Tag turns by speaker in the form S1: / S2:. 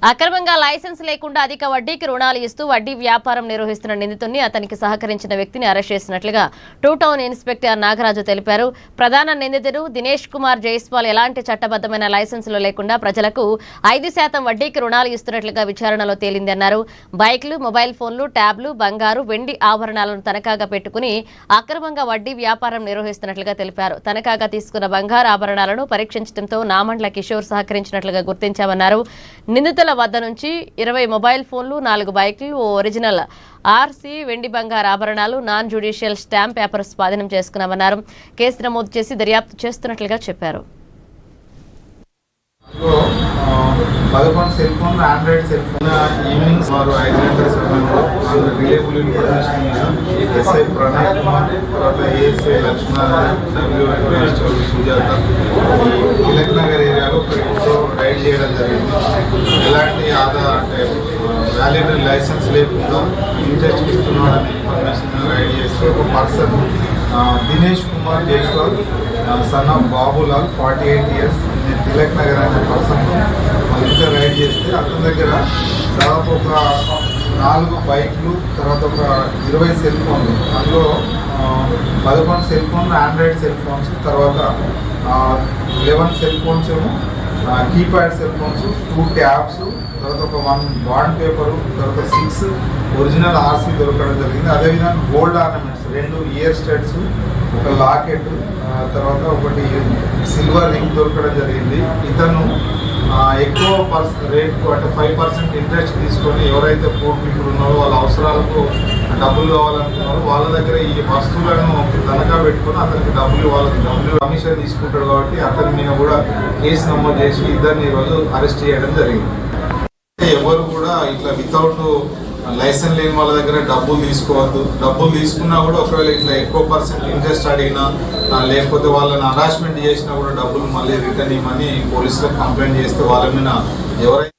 S1: అక్రమంగా లైసెన్స్ లేకుండా అధిక వడ్డీకి రుణాలు ఇస్తూ వడ్డీ వ్యాపారం నిర్వహిస్తున్న నిందితుడిని అతనికి సహకరించిన వ్యక్తిని అరెస్ట్ చేసినట్లుగా టూ టౌన్ ఇన్స్పెక్టర్ నాగరాజు తెలిపారు. ప్రధాన నిందితుడు దినేష్ కుమార్ జైస్వాల్ ఎలాంటి చట్టబద్దమైన లైసెన్సులు లేకుండా ప్రజలకు 5% వడ్డీకి రుణాలు ఇస్తున్నట్లుగా విచారణలో తేలిందన్నారు. బైక్లు, మొబైల్ ఫోన్లు, ట్యాబ్లు, బంగారు, వెండి ఆభరణాలను తనఖాగా పెట్టుకుని అక్రమంగా వడ్డీ వ్యాపారం నిర్వహిస్తున్నట్లుగా తెలిపారు. తనఖాగా తీసుకున్న బంగారు ఆభరణాలను పరీక్షించడంతో నామండ్ల కిషోర్ సహకరించినట్లుగా గుర్తించామన్నారు. నిందితుల వద్ద నుంచి 20 మొబైల్ ఫోన్లు, 4 బైక్లు, ఓ ఒరిజినల్ ఆర్సీ, వెండి బంగారు ఆభరణాలు, నాన్ జ్యుడిషియల్ స్టాంప్ పేపర్ స్వాధీనం చేసుకున్నామన్నారు. కేసు నమోదు చేసి దర్యాప్తు చేస్తున్నట్లుగా చెప్పారు.
S2: 11 cell phone, Android cell phone evening సుమారు 5 గంటల సమయంలో reliable information SI Pranay Kumar, తర్వాత ఏఎస్ఐ లక్ష్మణ్, డబ్ల్యూఎస్ఎల్ సుజాత తిలక్ నగర్ ఏరియాలో రైడ్ చేయడం జరిగింది. ఎలాంటి వ్యాలిడ్ లైసెన్స్ లేకుండా ఇంట్రెస్ట్ ఇస్తున్నాడనే ఇన్ఫర్మేషన్ రైడ్ చేస్తే ఒక person Dinesh Kumar Jaiswal son of Babulal 48 years Tilak Nagar అనే పర్సన్ ఇంట్లో రైడ్ చేస్తే అతని దగ్గర దాదాపు ఒక 4 బైక్లు, తర్వాత ఒక 20 సెల్ ఫోన్లు, అందులో 11 సెల్ ఫోన్లు, ఆండ్రాయిడ్ సెల్ ఫోన్స్, తర్వాత 11 సెల్ ఫోన్స్ ఏమో కీప్యాడ్ సెల్ ఫోన్స్, 2 ట్యాబ్స్, తర్వాత ఒక 1 బాండ్ పేపరు, తర్వాత 6 ఒరిజినల్ ఆర్సీ దొరకడం జరిగింది. అదేవిధంగా గోల్డ్ ఆర్నమెంట్స్ 2 ఇయర్ స్టడ్స్, ఒక లాకెట్, తర్వాత ఒకటి సిల్వర్ రింగ్ దొరకడం జరిగింది. ఇతను ఎక్కువ రేట్కు అంటే 5% ఇంట్రెస్ట్ తీసుకొని ఎవరైతే పూర్ పీపుల్ ఉన్నారో వాళ్ళ అవసరాలకు డబ్బులు కావాలనుకున్నారో వాళ్ళ దగ్గర ఈ వస్తువులను తనఖా పెట్టుకొని అతనికి డబ్బులు కమిషన్ తీసుకుంటాడు. కాబట్టి అతని మీద కూడా కేసు నమోదు చేసి ఇద్దరిని ఈరోజు అరెస్ట్ చేయడం జరిగింది. ఎవరు కూడా ఇట్లా వితౌట్ లైసెన్స్ లేని వాళ్ళ దగ్గర డబ్బులు తీసుకోవద్దు. డబ్బులు తీసుకున్నా కూడా ఒకవేళ ఇట్లా ఎక్కువ % ఇంట్రెస్ట్ అడిగినా లేకపోతే వాళ్ళని హరాస్మెంట్ చేసినా కూడా డబ్బులు మళ్ళీ రిటర్న్ ఇవ్వమని పోలీసులకు కంప్లైంట్ చేస్తే వాళ్ళ మీద ఎవరైతే